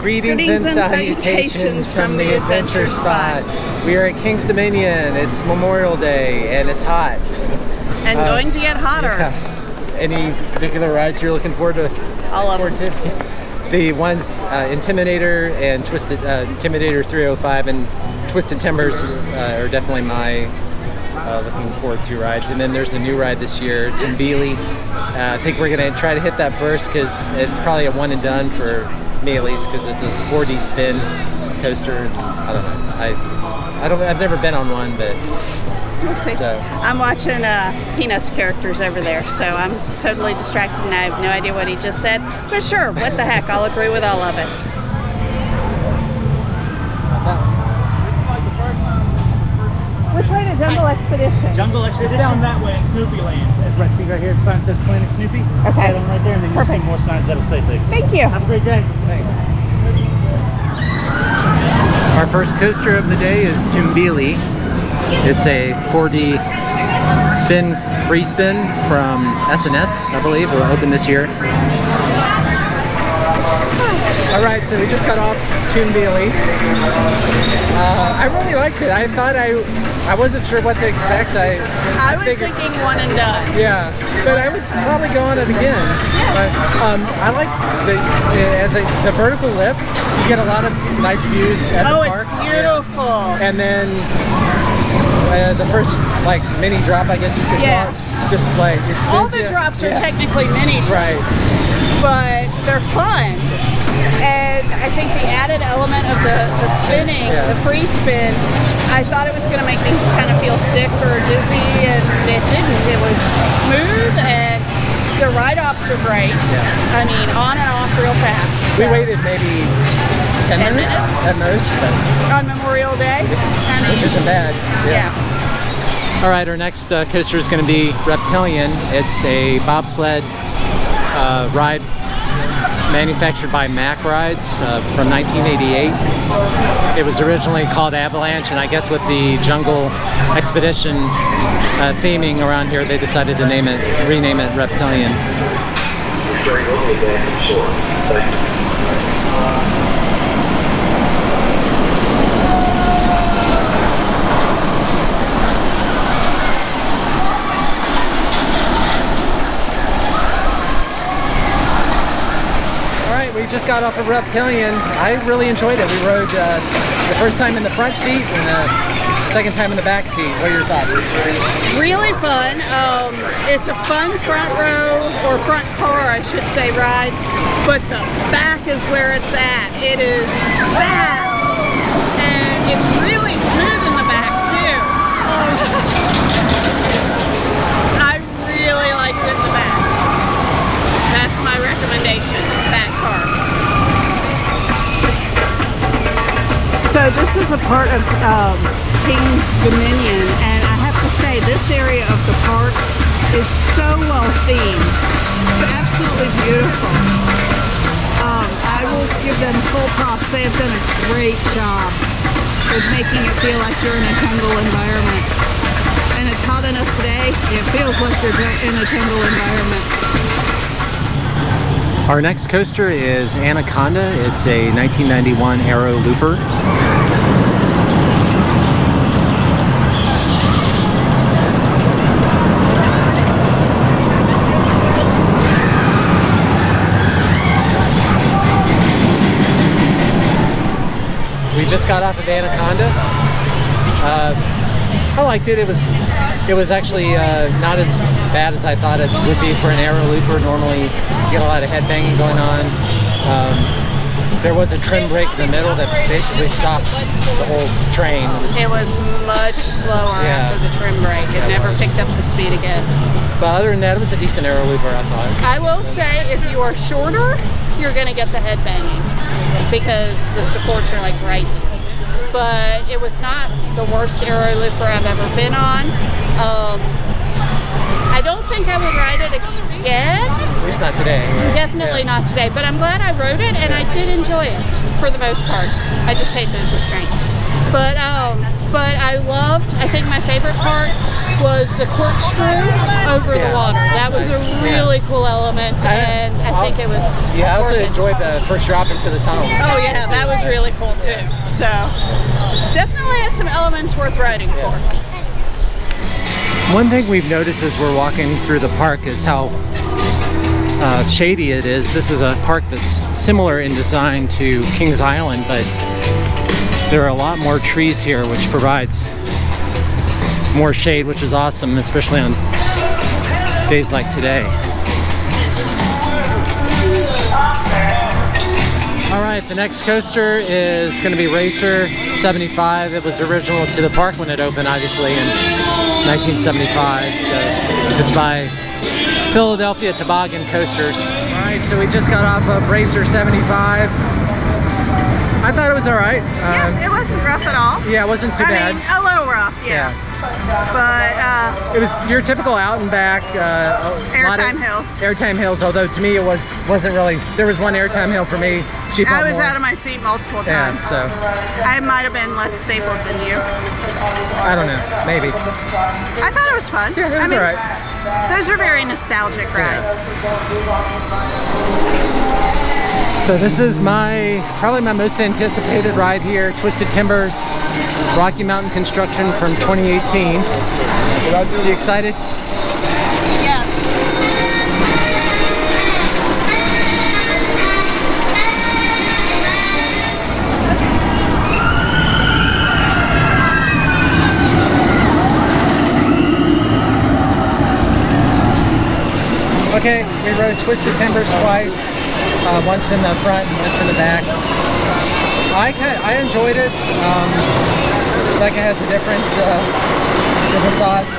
Greetings and salutations from the adventure spot. We are at King's Dominion. It's Memorial Day and it's hot. And going to get hotter. Yeah. Any particular rides you're looking forward to? All of them. The ones Intimidator and Intimidator 305 and Twisted Timbers are definitely my looking forward to rides. And then there's a new ride this year, Tumbili. I think we're going to try to hit that first because it's probably a one and done for me at least, because it's a 4D spin coaster. I don't know. I've never been on one, but we'll see. So. I'm watching Peanuts characters over there, so I'm totally distracted and I have no idea what he just said. But sure, what the heck, I'll agree with all of it. Which way to Jungle Expedition? Jungle Expedition down that way in Snoopy Land. As I see right here, the sign says Planet Snoopy. Okay. Right on right there, and then you'll see more signs that'll say things. Thank you. Have a great day. Thanks. Our first coaster of the day is Tumbili. It's a 4D spin, free spin from SNS, I believe. It will open this year. All right, so we just got off Tumbili. I really liked it. I thought I wasn't sure what to expect. I was thinking one and done. Yeah, but I would probably go on it again. But I like the vertical lift. You get a lot of nice views at the park. Oh, it's beautiful. And then the first like mini drop, I guess you could call it. Just like it spins all the drops are technically mini drops, right? But they're fun. And I think the added element of the spinning, the free spin, I thought it was going to make me kind of feel sick or dizzy, and it didn't. It was smooth, and the ride-offs are great. I mean, on and off real fast. So. We waited maybe 10 minutes at most. On Memorial Day? I mean, which isn't bad. Yeah. All right, our next coaster is going to be Reptilian. It's a bobsled ride manufactured by Mack Rides from 1988. It was originally called Avalanche, and I guess with the Jungle Expedition theming around here, they decided to rename it Reptilian. We just got off of Reptilian. I really enjoyed it. We rode the first time in the front seat and the second time in the back seat. What are your thoughts? Really fun. It's a fun front row, or front car I should say, ride, but the back is where it's at. It is fast, and it's really smooth in the back too. I really liked it in the back. That's my recommendation, that car. So this is a part of King's Dominion, and I have to say this area of the park is so well themed. It's absolutely beautiful. I will give them full props. They have done a great job with making it feel like you're in a jungle environment. And it's hot enough today, it feels like you're in a jungle environment. Our next coaster is Anaconda. It's a 1991 Aero Looper. We just got off of Anaconda. I liked it. It was actually not as bad as I thought it would be for an Aero Looper. Normally you get a lot of headbanging going on. There was a trim brake in the middle that basically stopped the whole train. It was much slower after the trim brake. It never picked up the speed again. But other than that, it was a decent Aero Looper, I thought. I will say, if you are shorter, you're going to get the headbanging because the supports are like right here. But it was not the worst Aero Looper I've ever been on. I don't think I would ride it again. At least not today. Right? Definitely not today, but I'm glad I rode it, and I did enjoy it for the most part. I just hate those restraints. But I think my favorite part was the corkscrew over the water. That was a really cool element, and I think it was I also worth it. enjoyed the first drop into the tunnels. Oh yeah, that was really cool too. So definitely had some elements worth riding for. One thing we've noticed as we're walking through the park is how shady it is. This is a park that's similar in design to Kings Island, but there are a lot more trees here, which provides more shade, which is awesome, especially on days like today. All right, the next coaster is going to be Racer 75. It was original to the park when it opened, obviously, in 1975. So it's by Philadelphia Toboggan Coasters. All right, so we just got off of Racer 75. I thought it was all right. Yeah, it wasn't rough at all. Yeah, it wasn't too bad. I mean, a little rough, yeah. But it was your typical out and back. airtime hills. Airtime hills, although to me it wasn't really. There was one airtime hill for me. I was out of my seat multiple times. Yeah, so I might have been less stapled than you. I don't know, maybe. I thought it was fun. Yeah, it was all right. Those are very nostalgic rides. So this is probably my most anticipated ride here, Twisted Timbers, Rocky Mountain Construction from 2018. You excited? Yes. Okay, we rode Twisted Timbers twice. Once in the front and once in the back. I enjoyed it. Like it has a different thoughts,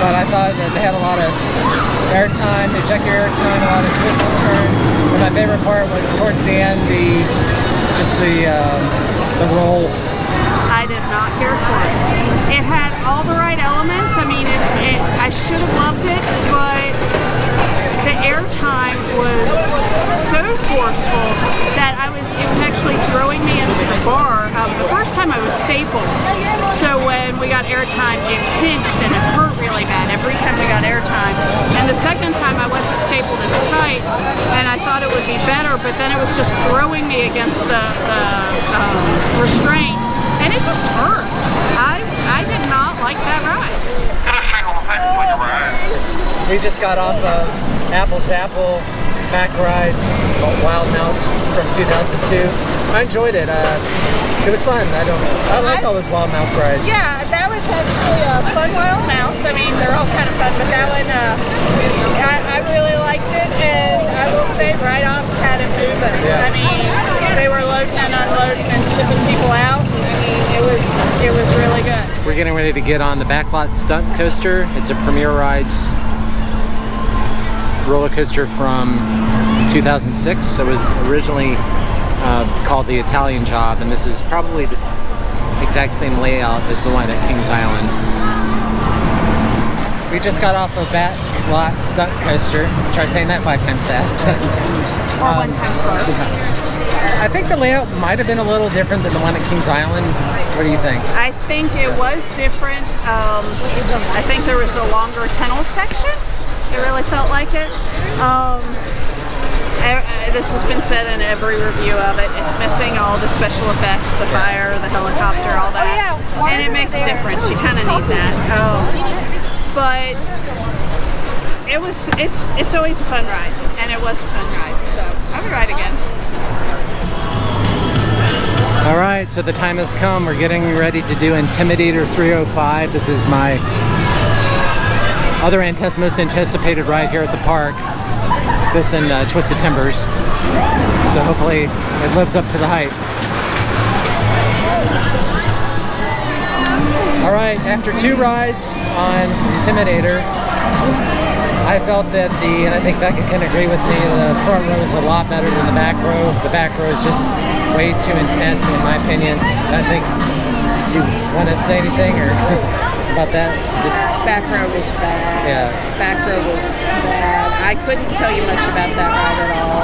but I thought that they had a lot of airtime. They check your airtime, a lot of twists and turns. And my favorite part was towards the end, the roll. I did not care for it. It had all the right elements. I mean, I should have loved it, but the airtime was so forceful that it was actually throwing me into the bar. The first time I was stapled, so when we got airtime, it pinched and it hurt really bad every time we got airtime. And the second time I wasn't stapled as tight, and I thought it would be better, but then it was just throwing me against the restraint, and it just hurt. I did not like that ride. We just got off of Zapple Back Rides Wild Mouse from 2002. I enjoyed it. It was fun. I like all those Wild Mouse rides. Yeah, that was actually a fun Wild Mouse. I mean, they're all kind of fun, but that one, I really liked it, and I will say Ride Ops had it moving. Yeah. I mean, they were loading and unloading and shipping people out. I mean, it was really good. We're getting ready to get on the Backlot Stunt coaster. It's a Premier Rides roller coaster from 2006. So it was originally called the Italian Job, and this is probably the exact same layout as the one at Kings Island. We just got off of Backlot Stunt coaster. Try saying that 5 times fast. Or 1 time slow. I think the layout might have been a little different than the one at Kings Island. What do you think? I think it was different. I think there was a longer tunnel section. It really felt like it. This has been said in every review of it. It's missing all the special effects, the fire, the helicopter, all that. And it makes a difference. You kind of need that. But it's always a fun ride, and it was a fun ride. So I would ride again. All right, so the time has come. We're getting ready to do Intimidator 305. This is my other most anticipated ride here at the park. This and Twisted Timbers. So hopefully it lives up to the hype. All right, after 2 rides on Intimidator, I felt that and I think Becca can agree with me, the front row is a lot better than the back row. The back row is just way too intense in my opinion. I think you want to say anything or about that? Just Back row was bad. Yeah. Back row was bad. I couldn't tell you much about that ride at all.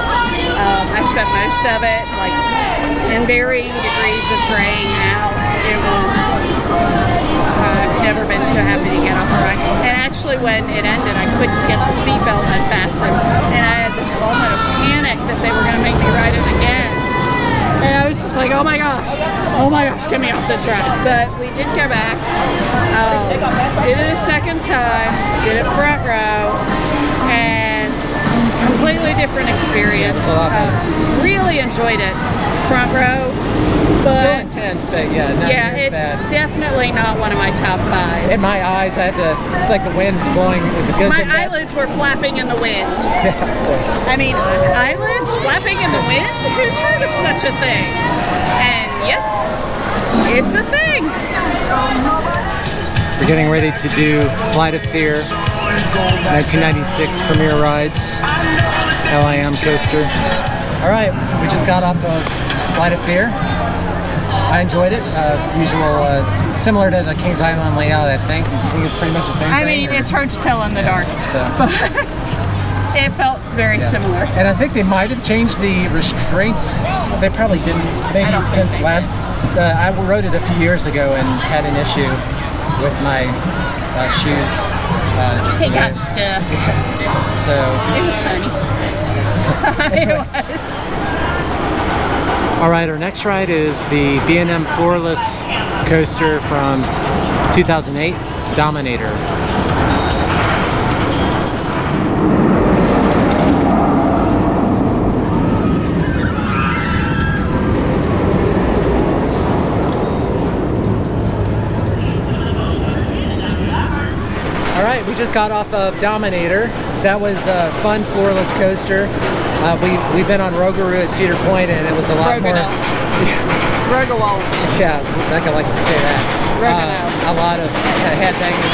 I spent most of it like in varying degrees of graying out. It was I've never been so happy to get off the ride. And actually when it ended, I couldn't get the seatbelt unfastened. And I had this moment of panic that they were going to make me ride it again. And I was just like, oh my gosh, get me off this ride. But we did go back, did it a second time, did it front row, and completely different experience. Really enjoyed it, front row. But still intense, but yeah, not yeah, it's bad. Definitely not one of my top 5. In my eyes, I had to. It's like the wind's blowing with the ghost. My eyelids were flapping in the wind. Yeah, so. I mean, eyelids flapping in the wind? Who's heard of such a thing? And yep, it's a thing. We're getting ready to do Flight of Fear, 1996 premiere rides, LIM coaster. All right, we just got off of Flight of Fear. I enjoyed it. Usual, similar to the Kings Island layout, I think. I think it's pretty much the same thing. I mean, it's hard to tell in the dark. So. It felt very similar. And I think they might have changed the restraints. They probably didn't. Maybe since last. I rode it a few years ago and had an issue with my shoes. Just It got stuck. So. It was funny. It was. All right, our next ride is the B&M Floorless coaster from 2008, Dominator. All right, we just got off of Dominator. That was a fun floorless coaster. We've been on Rougarou at Cedar Point, and it was a lot more. Rougarou. Yeah, Becca likes to say that. A lot of headbanging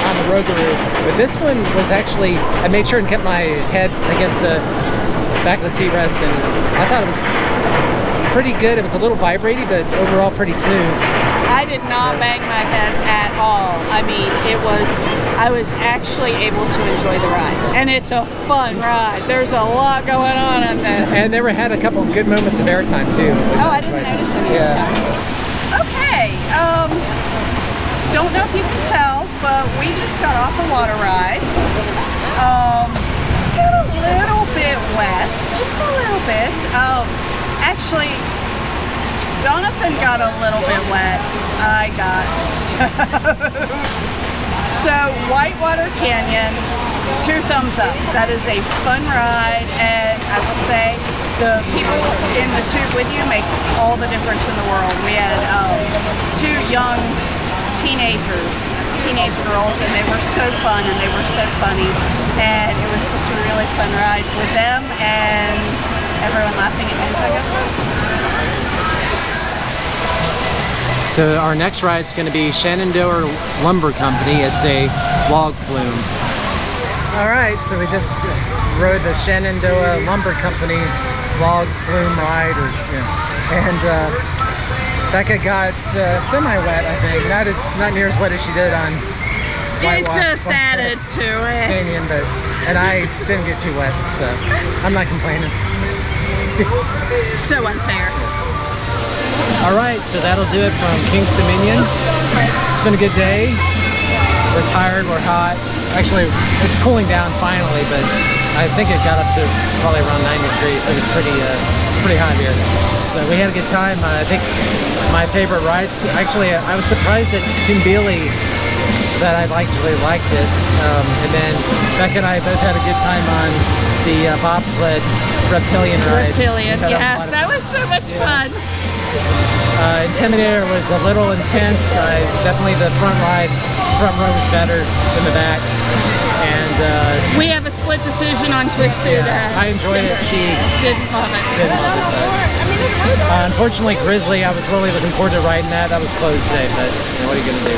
on the Rougarou. But this one was actually, I made sure and kept my head against the back of the seat rest, and I thought it was pretty good. It was a little vibrating, but overall pretty smooth. I did not bang my head at all. I mean, I was actually able to enjoy the ride. And it's a fun ride. There's a lot going on this. And they had a couple of good moments of airtime too. Oh, I didn't notice any of that. Okay, don't know if you can tell, but we just got off a water ride. Got a little bit wet, just a little bit. Actually, Jonathan got a little bit wet. I got soaked. So, Whitewater Canyon, 2 thumbs up. That is a fun ride, and I will say the people in the tube with you make all the difference in the world. We had 2 young teenage girls, and they were so fun and they were so funny, and it was just a really fun ride with them and everyone laughing at me as I got soaked. So our next ride is going to be Shenandoah Lumber Company. It's a log flume. All right, so we just rode the Shenandoah Lumber Company log flume ride, and Becca got semi-wet, I think. Not near as wet as she did on It just added to it. Canyon, and I didn't get too wet, so I'm not complaining. So unfair. All right, so that'll do it from King's Dominion. It's been a good day. We're tired, we're hot. Actually, it's cooling down finally, but I think it got up to probably around 90 degrees, so it's pretty hot here. So we had a good time. I think my favorite rides, actually, I was surprised at Tumbili that I really liked it. And then Becca and I both had a good time on the bobsled Reptilian ride. Reptilian, yes, that was so much fun. Intimidator was a little intense. Definitely the front row was better than the back. And we have a split decision on Twisted. Yeah, I enjoyed it. She didn't love it. Unfortunately, Grizzly, I was really looking forward to riding that. That was closed today, but what are you gonna do?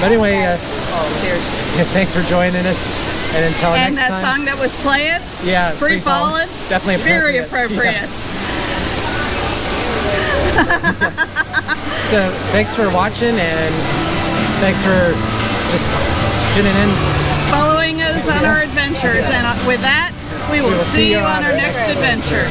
But anyway, cheers. Yeah, thanks for joining us. And until next time. And that song that was playing, yeah, Free Fallin', definitely very appropriate. Yeah. So thanks for watching, and thanks for just tuning in, following us on our adventures, and with that we will see you on our next adventure.